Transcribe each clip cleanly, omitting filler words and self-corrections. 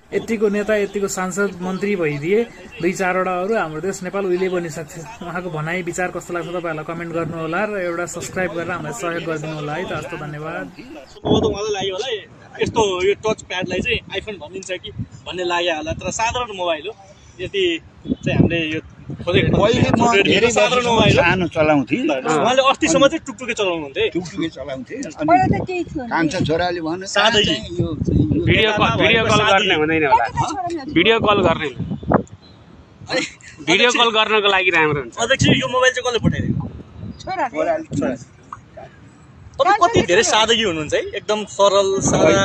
यतिको नेता यतिको सांसद मन्त्री भइदिए 2-4वटा अरू हाम्रो देश नेपाल उहिले बनिसक्छ। उहाँको भनाइ विचार कस्तो लाग्छ तपाईहरुलाई कमेन्ट गर्नु होला र एउटा सब्स्क्राइब गरेर हामीलाई सहयोग गरिदिनु होला है त। हस्त धन्यवाद। उहाँलाई लाग्यो होला यस्तो यो टच प्याडलाई चाहिँ आइफोन भनिन्छ कि भन्ने लाग्यो होला, तर साधारण मोबाइल हो। यति चाहिँ हामीले यो धेरै साधारण मोबाइल सानो चलाउँथे। उहाँले अस्तिसम्म चाहिँ टुकटुके चलाउनुहुन्थे। टुकटुके चलाउँथे। कान्छा छोराले भन्यो साधै भिडियो कल गर्ने हुँदैन होला। भिडियो कल गर्ने भिडियो कल गर्नको लागि राम्रो हुन्छ। अध्यक्ष यो मोबाइल चाहिँ कसले पठाइदिएको? छोराले। तपाईँ कति धेरै सादगी हुनुहुन्छ है, एकदम सरल सादा।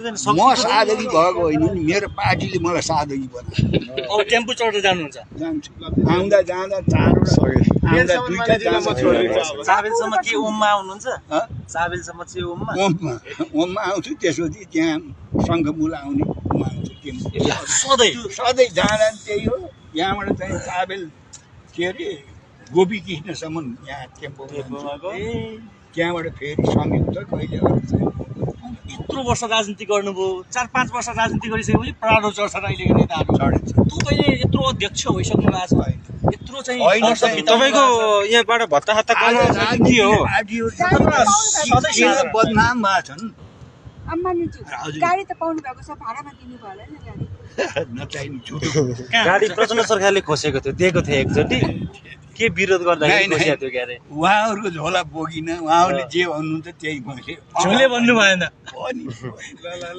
म सादगी भएको होइन नि, मेरो पार्टीले मलाई सादगी बनायो। अब टेम्पो चढेर जानुहुन्छ? जान्छु। आउँदा जाँदा 4वटा आउँदा 2टा चाबेलसम्म के ओममा आउनुहुन्छ? चाबेलसम्म चाहिँ ओममा आउँछु, त्यसपछि त्यहाँ सङ्घमूल आउने ओममा आउँछु। सधैँ जाँदा त्यही हो। यहाँबाट चाहिँ चाबेल के अरे गोपी कृष्णसम्म यहाँ टेम्पोमा त्यहाँबाट फेरि संयुक्त कहिले यत्रो वर्ष राजनीति गर्नुभयो, 4-5 वर्ष राजनीति गरिसकेपछि प्राडो चढ्छन् अहिलेको नेताहरू। तपाईले यत्रो अध्यक्ष भइसक्नु भएको छ, यत्रो चाहिँ तपाईको यहाँबाट भत्ता हत्ता के हो बदनाम भएको छन्। गाडी त पाउनु भएको छ, भाडामा दिनु भयो होला नि गाडी। नचाहिने झुटो गाडी प्रचण्ड सरकारले खोसेको थियो, दिएको थियो एकचोटि। के विरोध गर्दाखेरि खोसेको थियो क्यारे? उहाँहरूको झोला बोकिन, उहाँहरूले जे भन्नुहुन्छ त्यही बोके। झोले भन्नु भएन।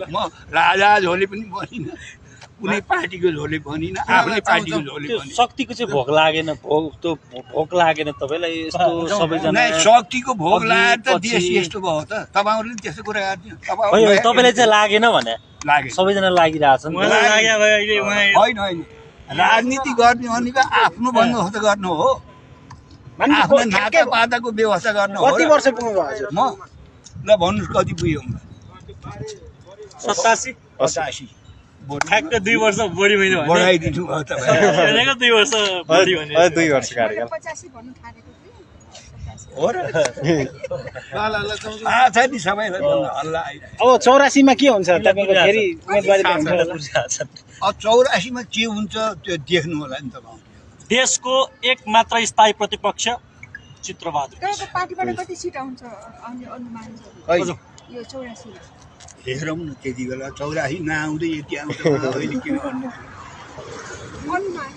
म राजा झोले पनि बनिन, कुनै पार्टीको झोले बनिन, आफ्नै पार्टीको झोले बनिन। शक्तिको चाहिँ भोक लागेन, भोक लागेन तपाईलाई? यस्तो सबैजना शक्तिको भोग लागेर त देश यस्तो भयो त। तपाईँहरूले त्यस्तो कुरा गर्दिनु? तपाईलाई चाहिँ लागेन भने? लागे, सबैजना लागिरहेछन्। होइन राजनीति गर्ने भनेको आफ्नो बन्दोबस्त गर्नु हो, आफ्नो नाता पाताको व्यवस्था गर्नु हो। कति वर्ष पुग्नु भयो म? ल भन्नुहोस् कति पुग्यो? 87। ठ्याक्क 2 वर्ष बढी मैले भने बढाइदिनु भयो तपाईँ। 2 वर्ष बढी भने 2 वर्ष कार्यकाल 85 भन्नु थालेको थिएँ। हो र? थाहा छ नि सबैलाई हल्ला आइरहेको। अब 84 मा के हुन्छ तपाईको फेरि उम्मेदवारी पाउँछ? अब 84 मा के हुन्छ त्यो देख्नु होला नि तपाईँ। देशको एकमात्र स्थायी प्रतिपक्ष चित्रबहादुर। तपाईँको पार्टीबाट कति सिट आउँछ आउने अनुमान छ कहिले यो 84? हेरौँ न त्यति बेला। 84 नआउँदै यति आउँछ अहिले के गर्नु? अनुमान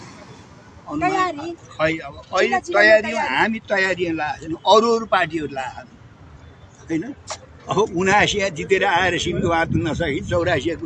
तयारी खै अब अहिले तयारी हामी तयारी लाग्छ नि, अरू पार्टीहरू लाग्छ होइन। अब 79 जितेर आएर सिंहको बात नसकी 84